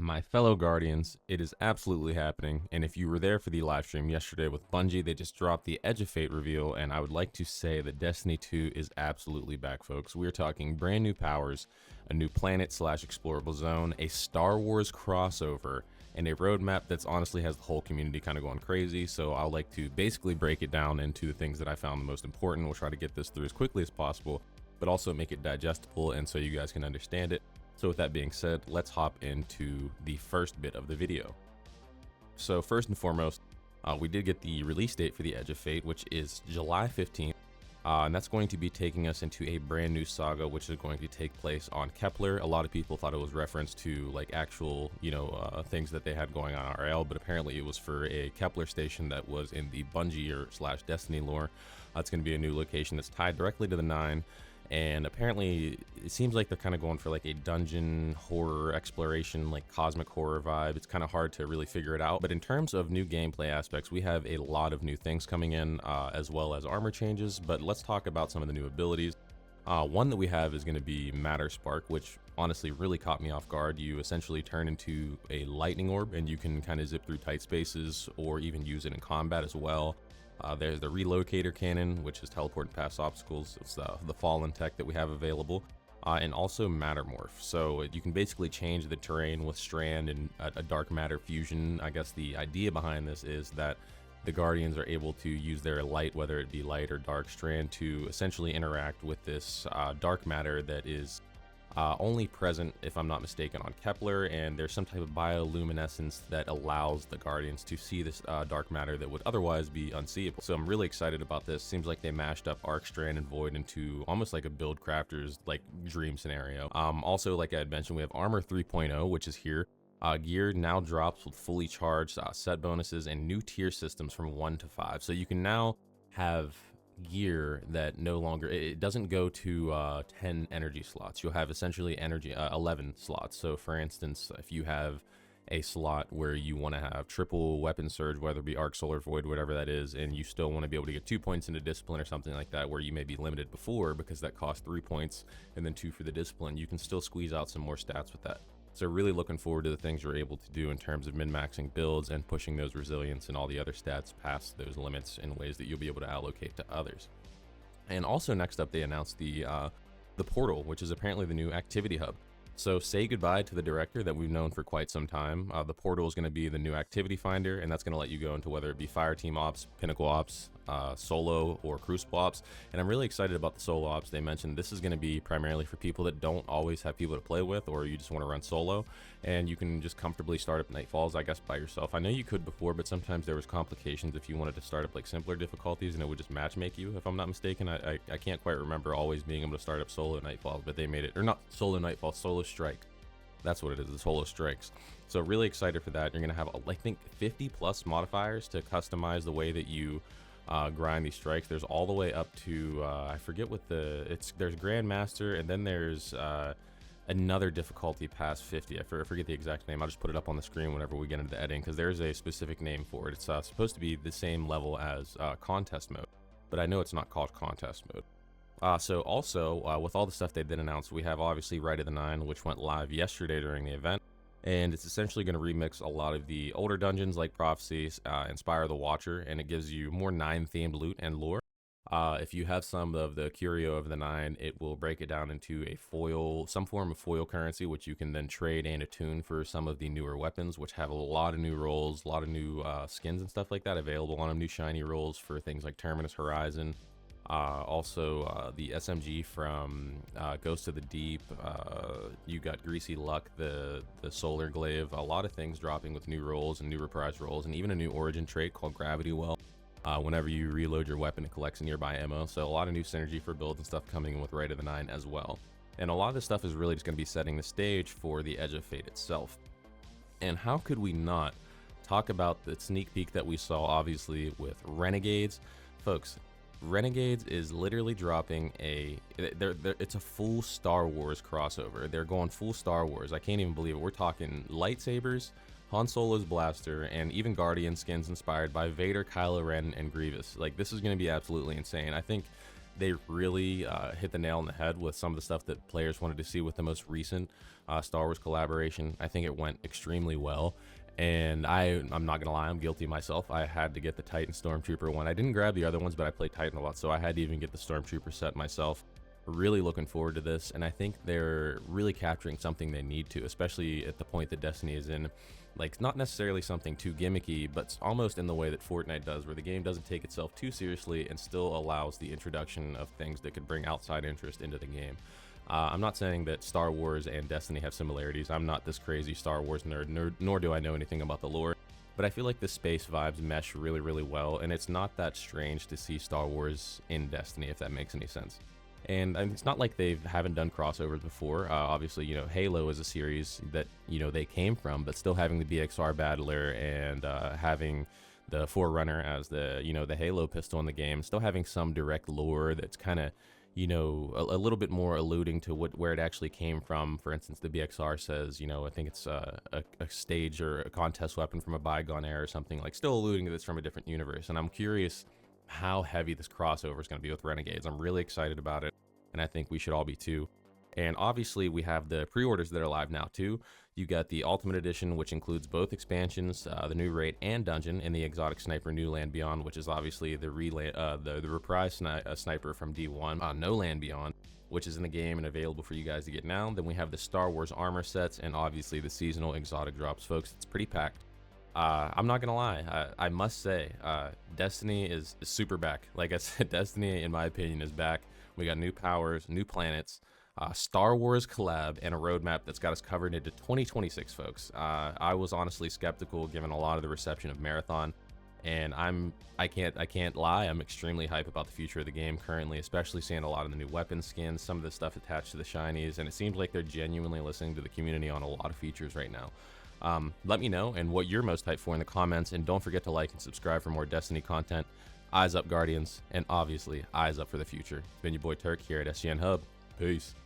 My fellow Guardians, it is absolutely happening, and if you were there for the live stream yesterday with Bungie, they just dropped the Edge of Fate reveal, and I would like to say that Destiny 2 is absolutely back, folks. We're talking brand new powers, a new planet slash explorable zone, a Star Wars crossover, and a roadmap that's honestly has the whole community kind of going crazy, so I'll like to basically break it down into the things that I found the most important. We'll try to get this through as quickly as possible, but also make it digestible and so you guys can understand it. So with that being said, let's hop into the first bit of the video. So first and foremost, we did get the release date for the Edge of Fate, which is July 15th. And that's going to be taking us into a brand new saga, which is going to take place on Kepler. A lot of people thought it was reference to like actual, things that they had going on RL, but apparently it was for a Kepler station that was in the Bungie or slash Destiny lore. It's going to be a new location that's tied directly to the 9. And apparently it seems like they're kind of going for like a dungeon horror exploration, like cosmic horror vibe. It's kind of hard to really figure it out, but in terms of new gameplay aspects, we have a lot of new things coming in, as well as armor changes. But let's talk about some of the new abilities. One that we have is going to be Matter Spark, which honestly really caught me off guard. You essentially turn into a lightning orb and you can kind of zip through tight spaces or even use it in combat as well. There's the Relocator Cannon, which is teleporting past obstacles. It's the Fallen tech that we have available. And also Matter Morph. So you can basically change the terrain with Strand and a dark matter fusion. I guess the idea behind this is that the Guardians are able to use their light, whether it be light or dark strand, to essentially interact with this dark matter that is only present, if I'm not mistaken, on Kepler, and there's some type of bioluminescence that allows the Guardians to see this dark matter that would otherwise be unseeable. So I'm really excited about this. Seems like they mashed up Arc, Strand, and Void into almost like a build crafter's like dream scenario. Also, like I had mentioned, we have Armor 3.0, which is here. Gear now drops with fully charged set bonuses and new tier systems from 1 to 5. So you can now have gear that no longer, it doesn't go to 10 energy slots. You'll have essentially 11 slots. So for instance, if you have a slot where you want to have triple weapon surge, whether it be Arc, Solar, Void, whatever that is, and you still want to be able to get 2 points into discipline or something like that, where you may be limited before because that costs 3 points and then 2 for the discipline, you can still squeeze out some more stats with that. So really looking forward to the things you're able to do in terms of min-maxing builds and pushing those resilience and all the other stats past those limits in ways that you'll be able to allocate to others. And also next up, they announced the portal, which is apparently the new activity hub. So say goodbye to the director that we've known for quite some time. The portal is going to be the new activity finder, and that's going to let you go into whether it be fire team ops, pinnacle ops, solo, or crucible ops. And I'm really excited about the solo ops. They mentioned this is going to be primarily for people that don't always have people to play with, or you just want to run solo, and you can just comfortably start up Nightfalls, I guess, by yourself. I know you could before, but sometimes there was complications if you wanted to start up like simpler difficulties, and it would just matchmake you, if I'm not mistaken. I can't quite remember always being able to start up solo Nightfalls, but they made it, or not solo Nightfalls, solo strike. That's what it is, the solo strikes. So really excited for that. You're going to have, I think, 50 plus modifiers to customize the way that you grind these strikes. There's all the way up to I forget what there's Grandmaster, and then there's another difficulty past 50. I forget the exact name. I'll just put it up on the screen whenever we get into the editing, because there's a specific name for it. It's supposed to be the same level as contest mode, but I know it's not called contest mode. So also, with all the stuff they did announce, we have obviously Rite of the Nine, which went live yesterday during the event. And it's essentially going to remix a lot of the older dungeons like Prophecy, Inspire the Watcher, and it gives you more 9-themed loot and lore. If you have some of the Curio of the 9, it will break it down into a foil, some form of foil currency, which you can then trade and attune for some of the newer weapons, which have a lot of new rolls, a lot of new skins and stuff like that available on them, new shiny rolls for things like Terminus Horizon. Also the SMG from Ghost of the Deep, you got Greasy Luck, the Solar Glaive, a lot of things dropping with new rolls and new reprise rolls, and even a new origin trait called Gravity Well. Whenever you reload your weapon, it collects nearby ammo. So a lot of new synergy for builds and stuff coming in with Rite of the Nine as well. And a lot of this stuff is really just going to be setting the stage for the Edge of Fate itself. And how could we not talk about the sneak peek that we saw, obviously, with Renegades? Folks, Renegades is literally dropping it's a full Star Wars crossover. They're going full Star Wars. I can't even believe it. We're talking lightsabers, Han Solo's blaster, and even Guardian skins inspired by Vader, Kylo Ren, and Grievous. Like, this is going to be absolutely insane. I think they really hit the nail on the head with some of the stuff that players wanted to see with the most recent Star Wars collaboration. I think it went extremely well. And I'm not gonna lie, I'm guilty myself. I had to get the Titan Stormtrooper one. I didn't grab the other ones, but I played Titan a lot, so I had to even get the Stormtrooper set myself. Really looking forward to this, and I think they're really capturing something they need to, especially at the point that Destiny is in. Like, not necessarily something too gimmicky, but almost in the way that Fortnite does, where the game doesn't take itself too seriously and still allows the introduction of things that could bring outside interest into the game. I'm not saying that Star Wars and Destiny have similarities. I'm not this crazy Star Wars nerd, nor do I know anything about the lore. But I feel like the space vibes mesh really, really well, and it's not that strange to see Star Wars in Destiny, if that makes any sense. And it's not like they haven't done crossovers before. Obviously, you know, Halo is a series that, you know, they came from, but still having the BXR Battler and having the Forerunner as the, you know, the Halo pistol in the game, still having some direct lore that's kind of, you know, a little bit more alluding to where it actually came from. For instance, the BXR says, you know, I think it's a stage or a contest weapon from a bygone era or something, like still alluding to this from a different universe. And I'm curious how heavy this crossover is going to be with Renegades. I'm really excited about it, and I think we should all be too. And obviously we have the pre-orders that are live now too. You got the Ultimate Edition, which includes both expansions, the new raid and dungeon, and the Exotic Sniper New Land Beyond, which is obviously the reprise sniper from D1, No Land Beyond, which is in the game and available for you guys to get now. Then we have the Star Wars armor sets and obviously the seasonal exotic drops, folks. It's pretty packed. I'm not gonna lie, I must say, Destiny is super back. Like I said, Destiny, in my opinion, is back. We got new powers, new planets, Star Wars collab, and a roadmap that's got us covered into 2026, folks. I was honestly skeptical given a lot of the reception of Marathon, and I can't lie, I'm extremely hype about the future of the game currently, especially seeing a lot of the new weapon skins, some of the stuff attached to the shinies, and it seems like they're genuinely listening to the community on a lot of features right now. Let me know and what you're most hyped for in the comments, and don't forget to like and subscribe for more Destiny content. Eyes up, Guardians, and obviously eyes up for the future. It's been your boy Turk here at SGN Hub. Peace.